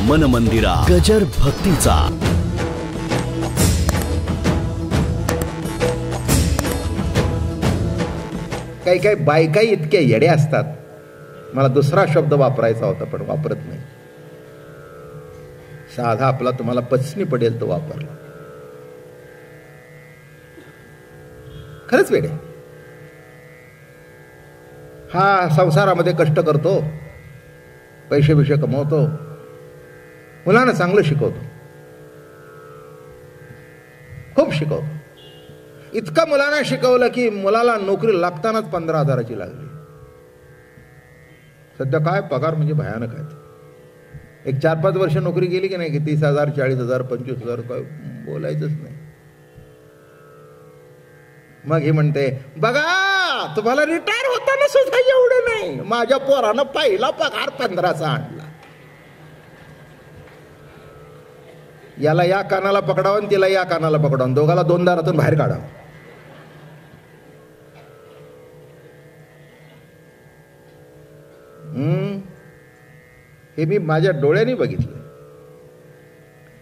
मन मंदिरा गजर भक्तीचा. काही काही बायकाही इतक्या येड्या असतात, मला दुसरा शब्द वापरायचा होता पण वापरत नाही. साधा आपला तुम्हाला पचनी पडेल तो वापरला. खरंच वेडे. हा संसारामध्ये कष्ट करतो, पैसे बिशे कमवतो, मुलांना चांगलं शिकवतो, खूप शिकवतो. इतकं मुलांना शिकवलं की मुलाला नोकरी लागतानाच 15,000ची लागली. सध्या काय पगार म्हणजे भयानक आहे. एक 4-5 वर्ष नोकरी केली की नाही की 30,000, 40,000, 25,000, काय बोलायचंच नाही. मग ही म्हणते, बघा तुम्हाला रिटायर होताना सुद्धा एवढं नाही, माझ्या पोरानं पहिला पगार 15चा आणला. याला या कानाला पकडावं, तिला या कानाला पकडावं, दोघाला 2 दारातून बाहेर काढावं. हे मी माझ्या डोळ्यांनी बघितलं.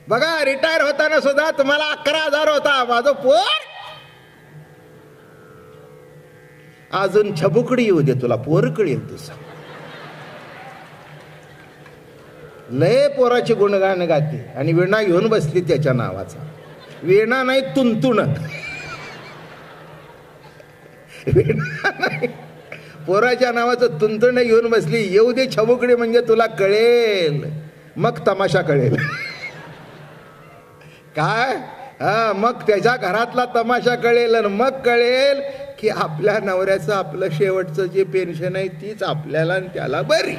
बघा रिटायर होताना सुद्धा तुम्हाला 11,000 होता, माझं पोर अजून छबुकडी येऊ दे, तुला पोर कळेल तुझं. लय पोराची गुणगान गाते आणि विणा घेऊन बसली त्याच्या नावाचा. विणा नाही, तुंतुण. विणा नाही, पोराच्या नावाचं तुंतुण घेऊन बसली. येऊ दे छबुकडी म्हणजे तुला कळेल, मग तमाशा कळेल. काय मग त्याच्या घरातला तमाशा कळेल. आणि मग कळेल की आपल्या नवऱ्याचं आपलं शेवटचं जे पेन्शन आहे तीच आपल्याला आणि त्याला बरी.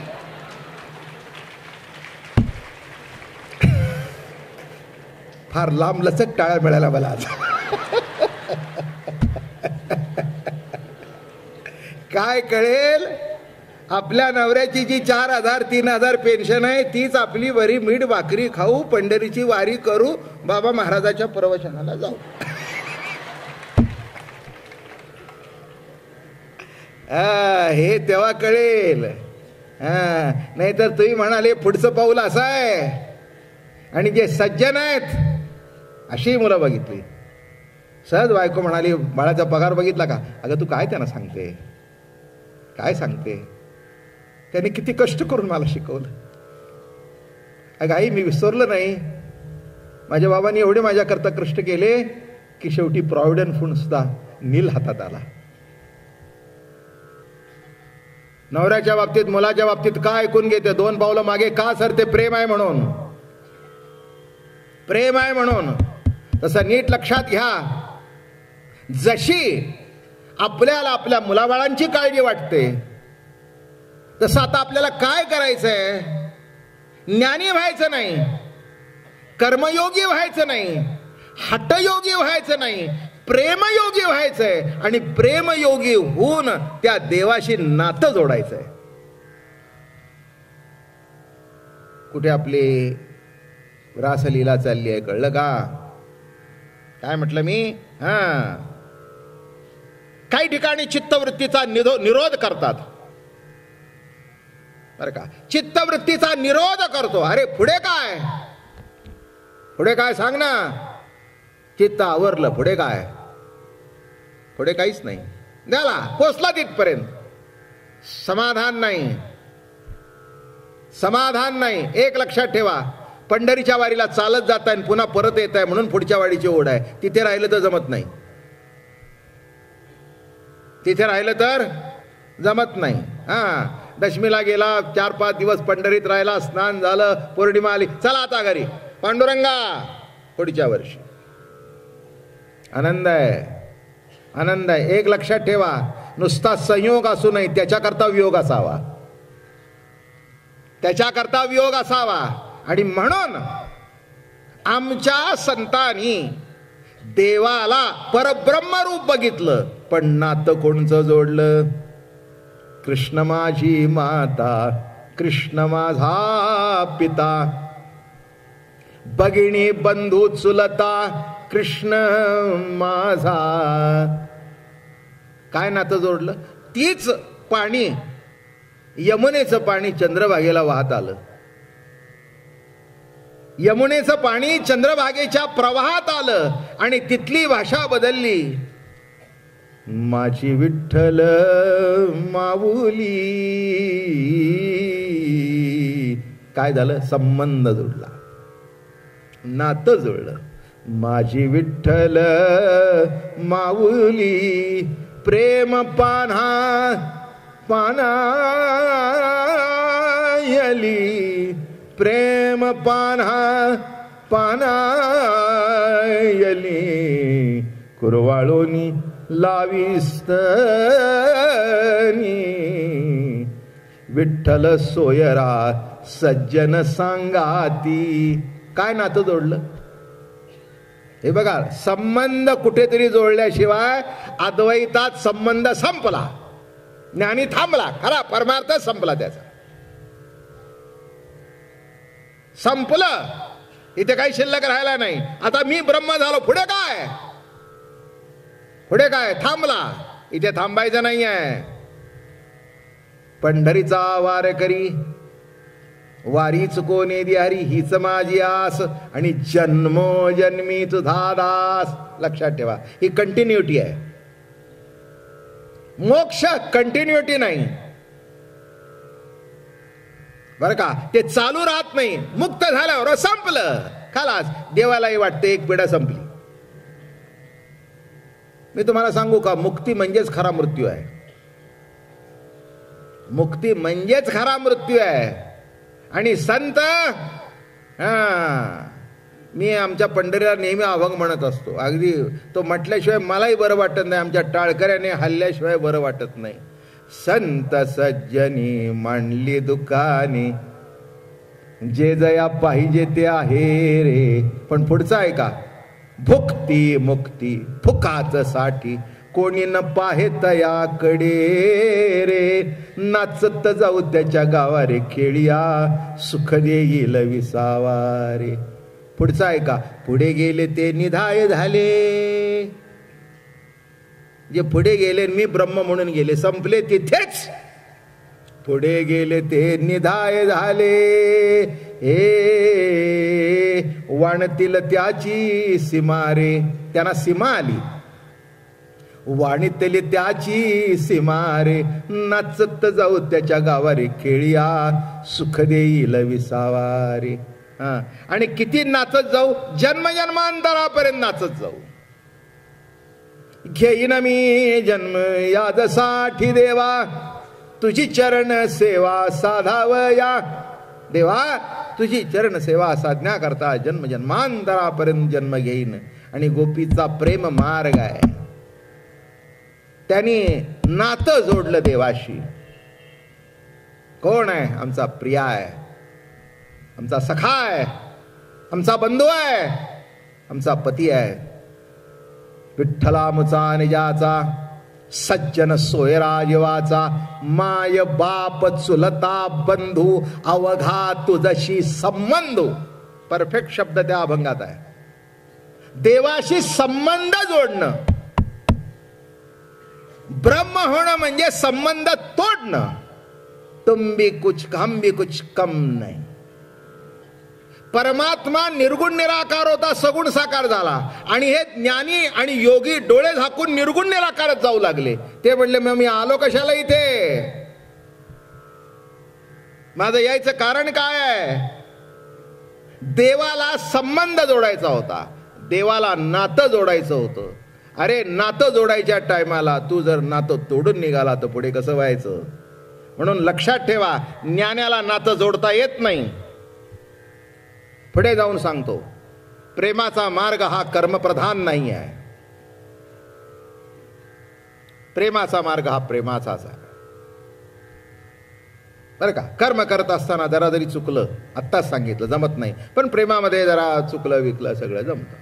फार लांब लचक टाळा मिळाला मला आज. काय कळेल, आपल्या नवऱ्याची जी 4,000 3,000 पेन्शन आहे तीच आपली बरी. मीठ भाकरी खाऊ, पंढरीची वारी करू, बाबा महाराजाच्या प्रवचनाला जाऊ. हे तेव्हा कळेल. नाहीतर तुम्ही म्हणाले पुढचं पाऊल असं आहे. आणि जे सज्जन आहेत अशी मुलं बघितली. सहज बायको म्हणाली, बाळाचा पगार बघितला का? अगं तू काय त्यांना सांगते, काय सांगते? त्याने किती कष्ट करून मला शिकवलं. अगं आई मी विसरलं नाही, माझ्या बाबांनी एवढे माझ्याकरता कष्ट केले की शेवटी प्रॉव्हिडंट फंड सुद्धा नील हातात आला. नवऱ्याच्या बाबतीत मुलाच्या बाबतीत काय ऐकून घेते? 2 पावलं मागे का सरते? प्रेम आहे म्हणून. प्रेम आहे म्हणून. तसं नीट लक्षात घ्या, जशी आपल्याला आपल्या मुलाबाळांची काळजी वाटते तसं आता आपल्याला काय करायचंय? ज्ञानी व्हायचं नाही, कर्मयोगी व्हायचं नाही, हठयोगी व्हायचं नाही, प्रेमयोगी व्हायचंय. आणि प्रेमयोगी होऊन त्या देवाशी नातं जोडायचंय. कुठे आपली रासलीला चालली आहे, कळलं का? काय म्हटलं मी? काही ठिकाणी चित्तवृत्तीचा निरोध करतात बरं का. चित्तवृत्तीचा निरोध करतो. अरे पुढे काय, पुढे काय सांग ना. चित्त आवरलं, पुढे काय? पुढे काहीच नाही. झाला, पोचला तिथपर्यंत. समाधान नाही, समाधान नाही. एक लक्षात ठेवा, पंढरीच्या वारीला चालत जात आहे पुन्हा परत येत आहे म्हणून पुढच्या वाडीची ओढ आहे. तिथे राहिलं तर जमत नाही, तिथे राहिलं तर जमत नाही. दशमीला गेला, 4-5 दिवस पंढरीत राहिला, स्नान झालं, पौर्णिमा आली, चला आता घरी, पांडुरंगा पुढच्या वर्षी. आनंद आहे, आनंद आहे. एक लक्षात ठेवा, नुसता संयोग असू नये, त्याच्याकरता वियोग असावा, त्याच्याकरता वियोग असावा. आणि म्हणून आमच्या संतांनी देवाला परब्रह्म रूप बघितलं, पण नातं कोणचं जोडलं? कृष्ण माझी माता, कृष्ण माझा पिता, भगिनी बंधू चुलता, कृष्ण माझा. काय नातं जोडलं? तीच पाणी, यमुनेचं पाणी चंद्रभागेला वाहत आलं. यमुनेचं पाणी चंद्रभागेच्या प्रवाहात आलं आणि तिथली भाषा बदलली. माझी विठ्ठल माऊली. काय झालं? संबंध जुळला, नातं जुळलं. माझी विठ्ठल माऊली प्रेम पान्हा पानायली, प्रेम पान्हा पानायली, कुरवाळोनी लाविस्तनी, विठ्ठल सोयरा सज्जन सांगाती. काय नातं जोडलं? हे बघा, संबंध कुठेतरी जोडल्याशिवाय अद्वैतात संबंध संपला, ज्ञानी थांबला, खरा परमार्थ संपला, त्याचा संपलं. इथे काही शिल्लक राहिला नाही. आता मी ब्रह्म झालो, पुढे काय? पुढे काय? थांबला. इथे थांबायचं नाही आहे. पंढरीचा वार करी वारीच कोणे दिहारी, हीच माझी आस आणि जन्मोजन्मी तुझा दास. लक्षात ठेवा, ही कंटिन्युटी आहे. मोक्ष कंटिन्युटी नाही बरं का, ते चालू राहत नाही. मुक्त झाल्यावर संपलं, खलास. देवालाही वाटते एक पिढा संपली. मी तुम्हाला सांगू का, मुक्ती म्हणजेच खरा मृत्यू आहे. मुक्ती म्हणजेच खरा मृत्यू आहे. आणि संत, मी आमच्या पंढरीला नेहमी अभंग म्हणत असतो. अगदी तो म्हटल्याशिवाय मलाही बरं वाटत नाही, आमच्या टाळकऱ्याने हल्ल्याशिवाय बरं वाटत नाही. संत सज्जनी मांडली दुकाने, जे जया पाहिजे ते आहे रे. पण पुढचं आहे का? भुक्ती मुक्ती फुकाच साठी, कोणी न पाहे तयाकडे रे. नाचत जाऊ त्याच्या गावा रे, खेळिया सुख देईल विसावा रे. पुढचं आहे का? पुढे गेले ते निधाय झाले. जे पुढे गेले, मी ब्रह्म म्हणून गेले, संपले तिथेच. पुढे गेले ते निधाय झाले. हे वाणतील त्याची सीमा रे. त्यांना सीमा आली. वाणीतली त्याची सीमा रे. नाचत जाऊ त्याच्या गावा रे, खेळिया सुख देईल विसावा रे. आणि किती नाचत जाऊ? जन्मजन्मांतरापर्यंत नाचत जाऊ. घेईन मी जन्म यादसाठी देवा, तुझी चरण सेवा साधावया. देवा, तुझी चरण सेवा साधण्या करता जन्म जन्मांतरापर्यंत जन्म घेईन. आणि गोपीचा प्रेम मार्ग आहे. त्यांनी नातं जोडलं देवाशी. कोण आहे? आमचा प्रिया आहे, आमचा सखा आहे, आमचा बंधू आहे, आमचा पती आहे. विठ्ठलामुचा निजाचा सज्जन सोयरा जीवाचा, माय बाप चुलता बंधू अवघा तुझशी संबंधू. परफेक्ट शब्द त्या अभंगात आहे. देवाशी संबंध जोडणं. ब्रह्म होणं म्हणजे संबंध तोडणं. तुम भी कुछ हम भी कुछ कम नाही. परमात्मा निर्गुण निराकार होता, सगुण साकार झाला. आणि हे ज्ञानी आणि योगी डोळे झाकून निर्गुण निराकारच जाऊ लागले. ते म्हणले, मग मी आलो कशाला इथे? माझं यायचं कारण काय आहे? देवाला संबंध जोडायचा होता, देवाला नातं जोडायचं होतं. अरे नातं जोडायच्या टायमाला तू जर नातं तोडून निघाला तर पुढे कसं व्हायचं? म्हणून लक्षात ठेवा, ज्ञानाला नातं जोडता येत नाही. पुढे जाऊन सांगतो, प्रेमाचा मार्ग हा कर्मप्रधान नाही आहे. प्रेमाचा मार्ग हा प्रेमाचाच आहे बरं का. कर्म करत असताना जरा जरी चुकलं, आत्ताच सांगितलं, जमत नाही. पण प्रेमामध्ये जरा चुकलं विकलं सगळं जमतं.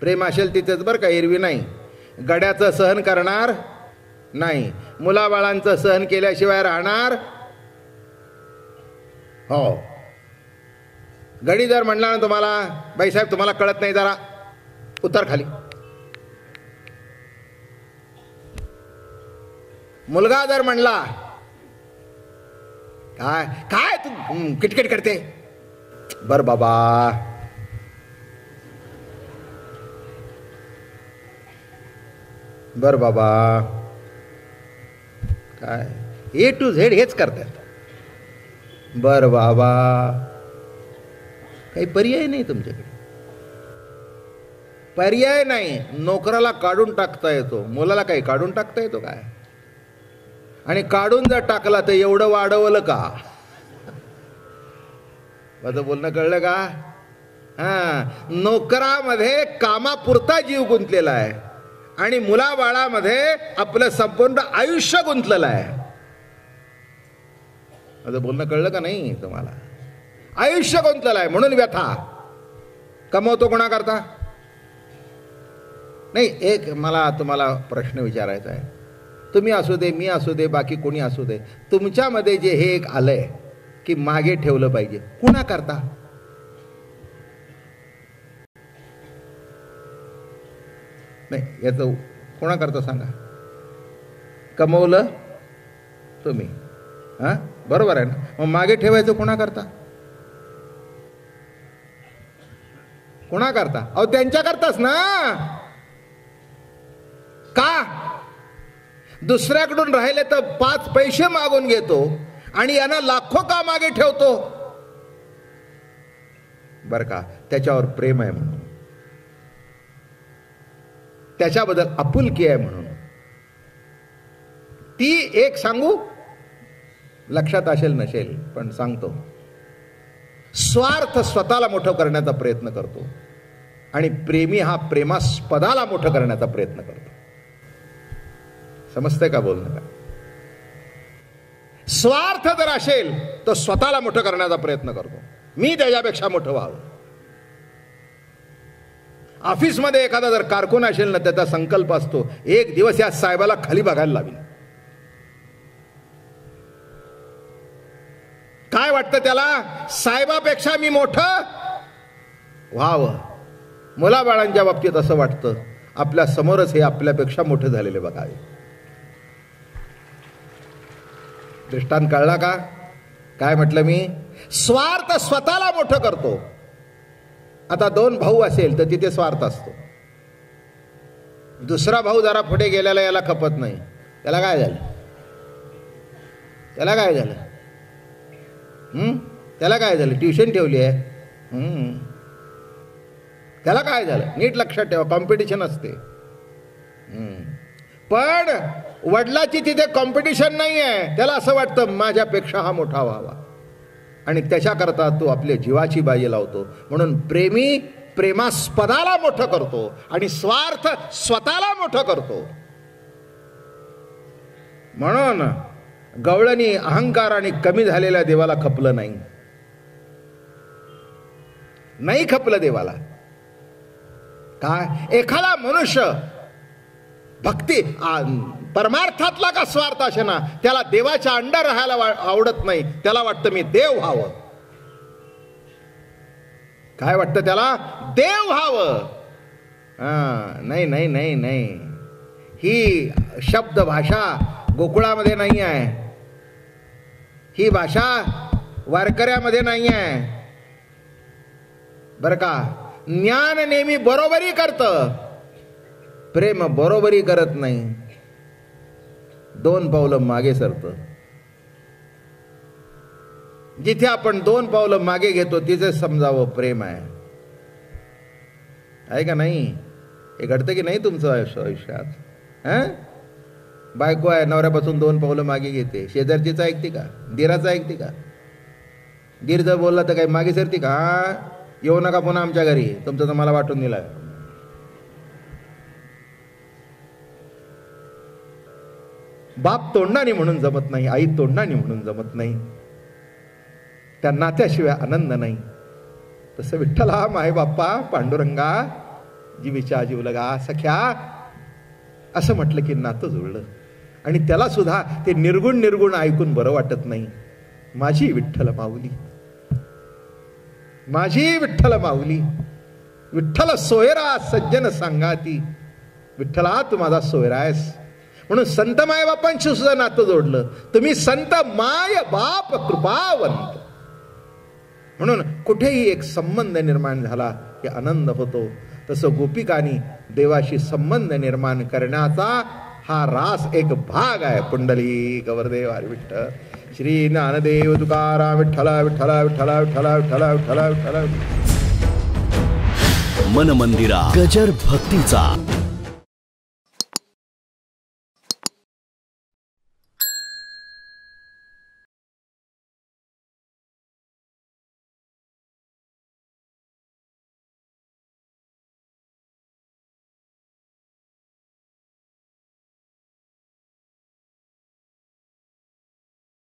प्रेम असेल तिथेच बरं का, एरवी नाही. गड्याचं सहन करणार नाही, मुलाबाळांचं सहन केल्याशिवाय राहणार. हो, गडी जर म्हणला ना तुम्हाला, बाईसाहेब तुम्हाला कळत नाही, जरा उतर खाली. मुलगा जर म्हणला, काय काय तू किटकिट करते, बर बाबा, बर बाबा, काय ए टू झेड हेच करतात. बर बाबा, काही पर्याय नाही तुमच्याकडे, पर्याय नाही. नोकराला काढून टाकता येतो, मुलाला काही काढून टाकता येतो काय? आणि काढून जर टाकला तर एवढं वाढवलं का? माझं बोलणं कळलं का? नोकरामध्ये कामापुरता जीव गुंतलेला आहे आणि मुलाबाळामध्ये आपलं संपूर्ण आयुष्य गुंतलेलं आहे. माझं बोलणं कळलं का नाही तुम्हाला? आयुष्य गुंतलेलं आहे म्हणून व्यथा. कमवतो कोणाकरता? नाही, एक मला तुम्हाला प्रश्न विचारायचा आहे. तुम्ही असू दे, मी असू दे, बाकी कोणी असू दे, तुमच्यामध्ये जे हे एक आलंय की मागे ठेवलं पाहिजे, कुणाकरता? नाही, याचं कोणाकरता सांगा? कमवलं तुम्ही, बरोबर आहे ना? मग मागे ठेवायचं कोणाकरता? कोणाकरता? अहो त्यांच्याकरताच ना. का? दुसऱ्याकडून राहिले तर 5 पैसे मागून घेतो आणि यांना लाखो का मागे ठेवतो? बर का, त्याच्यावर प्रेम आहे म्हणून, त्याच्याबद्दल आपुलकी आहे म्हणून. ती एक सांगू, लक्षात असेल नसेल पण सांगतो. स्वार्थ स्वतःला मोठं करण्याचा प्रयत्न करतो आणि प्रेमी हा प्रेमास्पदाला मोठं करण्याचा प्रयत्न करतो. समजतंय का बोलणं का? स्वार्थ जर असेल तर स्वतःला मोठं करण्याचा प्रयत्न करतो, मी त्याच्यापेक्षा मोठं व्हावं. ऑफिसमध्ये एखादा जर कारकून असेल ना, त्याचा संकल्प असतो एक दिवस या साहेबाला खाली बघायला लावीन. काय वाटतं त्याला? साहेबापेक्षा मी मोठं व्हावं. मुलाबाळांच्या बाबतीत असं वाटतं, आपल्या समोरच हे आपल्यापेक्षा मोठे झालेले बघावे. दृष्टांत कळला का? काय म्हटलं मी? स्वार्थ स्वतःला मोठं करतो. आता 2 भाऊ असेल तर तिथे स्वार्थ असतो. दुसरा भाऊ जरा पुढे गेलेला याला खपत नाही. त्याला काय झालं? त्याला काय झालं? त्याला काय झालं? ट्युशन ठेवली आहे. त्याला काय झालं? नीट लक्षात ठेवा, कॉम्पिटिशन असते. पण वडिलाची तिथे कॉम्पिटिशन नाही आहे. त्याला असं वाटतं माझ्यापेक्षा हा मोठा व्हावा आणि त्याच्याकरता तो आपल्या जीवाची बाजी लावतो. म्हणून प्रेमी प्रेमास्पदाला मोठं करतो आणि स्वार्थ स्वतःला मोठं करतो. म्हणून गवळणी अहंकार आणि कमी झालेल्या देवाला खपलं नाही. नाही खपलं देवाला. काय? एखादा मनुष्य भक्ती परमार्थातला का स्वार्थ असे ना, त्याला देवाच्या अंडर राहायला आवडत नाही. त्याला वाटतं मी देव व्हावं. काय वाटतं त्याला? देव व्हावं. नाही नाही नाही नाही, ही शब्द भाषा गोकुळामध्ये नाही आहे. ही भाषा वारकऱ्यामध्ये नाही आहे. बर का? ज्ञान नेहमी बरोबरी करतं, प्रेम बरोबरी करत नाही. 2 पावलं मागे सरतं. जिथे आपण 2 पावलं मागे घेतो तिथे समजावं प्रेम आहे का नाही? हे घडतं की नाही तुमचं आयुष्यात? बायको आहे, नवऱ्यापासून 2 पावलं मागे घेते. शेजारचीच ऐकते का? दिराचं ऐकते का? दीर जर बोलला तर काही मागे सरते का? येऊ नका पुन्हा आमच्या घरी, तुमचं तर मला वाटून दिलं. बाप तोंडाने म्हणून जमत नाही, आई तोंडाने म्हणून जमत नाही. त्या नात्याशिवाय आनंद नाही. तसं विठ्ठला माय बाप्पा पांडुरंगा जीवीच्या जीव लगा सख्या असं म्हटलं की नातं जुळलं. आणि त्याला सुद्धा ते निर्गुण निर्गुण ऐकून बरं वाटत नाही. माझी विठ्ठल माऊली, माझी विठ्ठल माऊली, विठ्ठल सोयरा सज्जन सांगाती, विठ्ठला तू माझा सोयरा आहेस. म्हणून संत माय बापांशी सुद्धा नातं जोडलं. तुम्ही संत माय बाप कृपावंत. म्हणून कुठेही एक संबंध निर्माण झाला की आनंद होतो. तसं गोपिकांनी देवाशी संबंध निर्माण करण्याचा हा रास एक भाग आहे. पुंडलिक वरदेव हरी विठ्ठल. श्री ज्ञानदेव तुकाराम विठ्ठला विठ्ठला विठ्ठला विठ्ठला विठ्ठला विठ्ठला विठ्ठला. मन मंदिरा गजर भक्तीचा.